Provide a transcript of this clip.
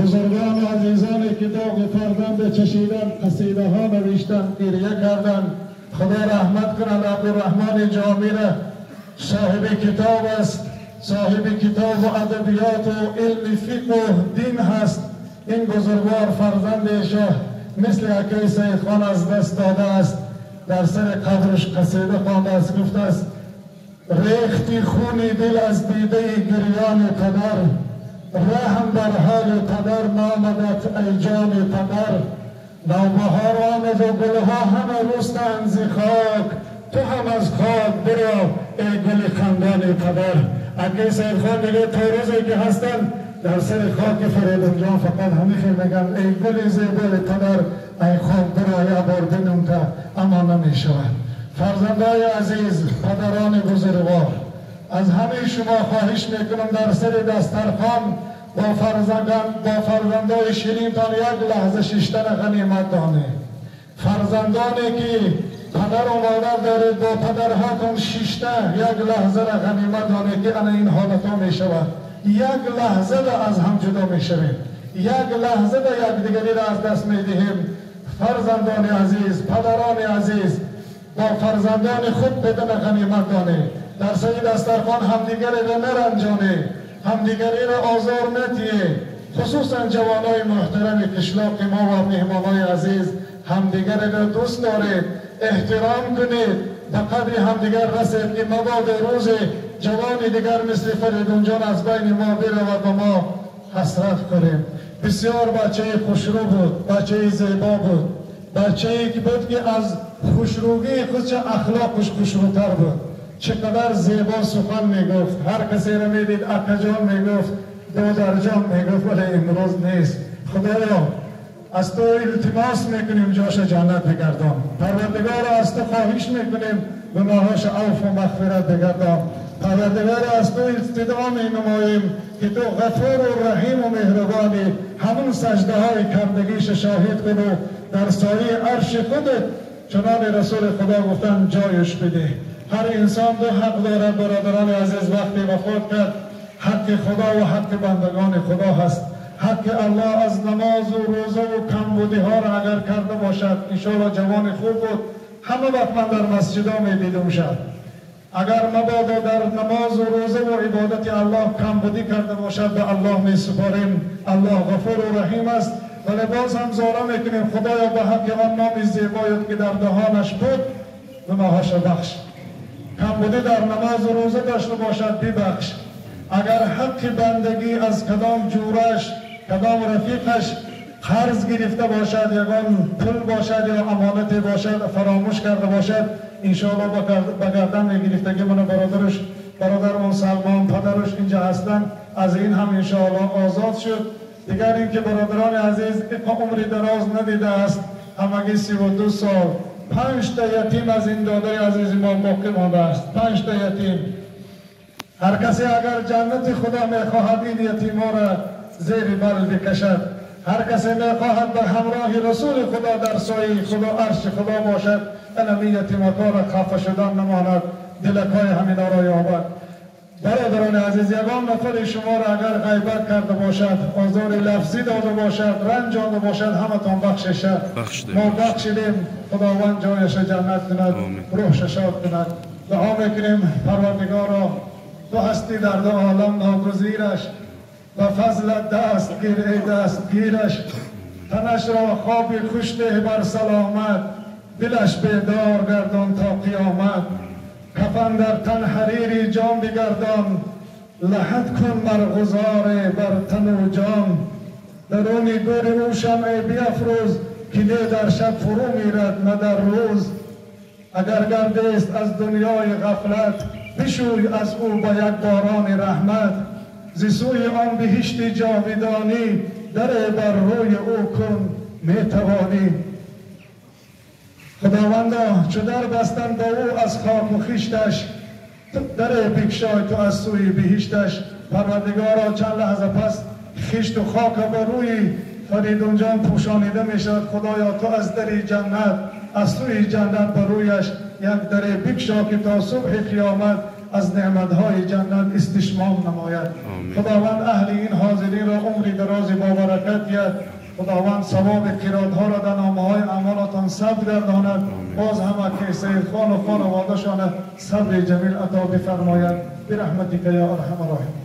بزرگان عزیزانی که داغ فرزند چشیدن، قصیده ها نوشتن، گریه کردن. خدا رحمت کنند عبدالرحمن جامی را. صاحب کتاب است، صاحب کتاب و ادبیات و علم فقه و دین هست. این بزرگوار فرزندش مثل اکای سید خان از دست داده است. در سر قبرش قصیده خوانده است، گفته است ریختی خونی دل از دیده گریان پدر، رحم بر حال پدر نامدت ای جان پدر. نوبهار آمد و گلها همه رستند ز خاک، تو هم از خاک برو ای گل خندان پدر. اگه سید خان دیگه تا روزی که هستن در سر خاک فریدون جان فقط همیشه میگن ای گل زیبای پدر، ای خاک برو یا بار بینم تا اما نمیشود. فرزندای عزیز، پدران بزرگوار، از همه شما خواهش میکنم در سر دسترخوان با فرزندای شیرینتان یک لحظه شیشتن غنیمت دانه. فرزندانی که پدر و مادر دارید با پدرهاتون شیشته یک لحظه را غنیمت دانه که انا این حالت ها می شود. یک لحظه را از هم جدا می شویم، یک لحظه را یک دیگری را از دست می دهیم. فرزندان عزیز، پدران عزیز، با فرزندان خود بدن غنیمت دانه. در سر دسترخوان همدیگری را نرنجانه، همدیگری را آزار نتیه. خصوصا جوانای محترم کشلاق ما و مهمانای عزیز، همدیگری را دوست دارید، احترام کنید، به قدر همدیگر رسید که مبادا روز جوانی دیگر مثل فریدون جان از بین ما برود و ما حسرت کنیم. بسیار بچه خوشرو بود، بچه زیبا بود، بچه ای که بود که از خوشروگی خود چه اخلاقش خوشروتر بود. چقدر زیبا سخن میگفت، هر کسی را میدید اکا جان میگفت، دادر جان میگفت، ولی امروز نیست. خدایا از تو التماس میکنیم جاش جنت بگردان. پروردگار از تو خواهش میکنیم گناهاش عفو و مغفرت بگردان. پروردگار از تو استدعا نماییم که تو غفور و رحیم و مهربانی، همون سجده های کردگیش شاهد کن و در سایه عرش خودت چنان رسول خدا گفتن جایش بده. هر انسان دو حق دارد برادران عزیز. وقتی وفات کرد حق خدا و حق بندگان خدا هست. حق الله از نماز و روزه و کمبودی ها را اگر کرده باشد، انشاءالله جوان خوب بود، همه وقت من در مسجد ها می دیدم شد. اگر مبادا در نماز و روزه و عبادت الله کمبودی کرده باشد، به الله می سپاریم. الله غفور و رحیم است. ولی باز هم زاره میکنیم خدایا به حق آن نام زیبایت که در دهانش بود گناهاش بخش. کمبودی در نماز و روزه داشته باشد ببخش. اگر حق بندگی از کدام جورش، کدام رفیقش قرض گرفته باشد، یگان پول باشد یا امانت باشد فراموش کرده باشد، انشاءالله به گردن میگرفتگی من برادرمون سلمان پدرش اینجا هستن، از این هم انشاءالله آزاد شد. دیگر اینکه برادران عزیز عمری دراز ندیده است، همگی 32 سال 5 تا یتیم از این داده عزیز ما باقی مانده است. 5 تا یتیم. هر کسی اگر جنت خدا میخواهد این یتیم ها را زیر بل بکشد. هر کسی میخواهد به همراه رسول خدا در سایه خدا عرش خدا باشد، این یتیمات ها را خفه شدن نماند، دلکای همینا را یابد. برادران عزیز، یگان نفر شما را اگر غیبت کرده باشد، آزار لفظی داده باشد، رنج آنده باشد، همه تان بخشش ما بخشیدیم. خداوند جایش جنت کند، روحش شاد کند. دعا میکنیم پروردگارا تو هستی در دو عالم ناگزیرش، و فضلت دستگیر ای دستگیرش. تنش را خوابی خوش ده بر سلامت، دلش بیدار گردان تا قیامت. کفن در تن حریری جان بگردان، لحد کن مرغزار بر تن و جان. درونی گور او شمع بیفروز، کلی در شب فرو میرد نه در روز. اگر گردیست از دنیای غفلت، بشوی از او با یک باران رحمت. ز سوی آن بهشت جاودانی، در بر روی او کن میتوانی. خداوندا چو در بستن با او از خاک و خیشتش، در بکشای تو از سوی بهشتش. پروردگارا چند لحظه پس خیشت و خاک بر روی فریدون جان پوشانیده می شود. خدایا تو از در جنت، از سوی جنت بر رویش یک در بکشا که تا صبح قیامت از نعمتهای جنت استشمام نماید. خداوند اهل این حاضرین را عمری دراز با برکت گرد. خداوند ثواب قرائت‌ها را در نامه‌های اعمالتان ثبت گرداند. باز همه که سید خان و خانواده‌شان صبر جمیل عطا بفرماید برحمتک یا ارحم الراحمین.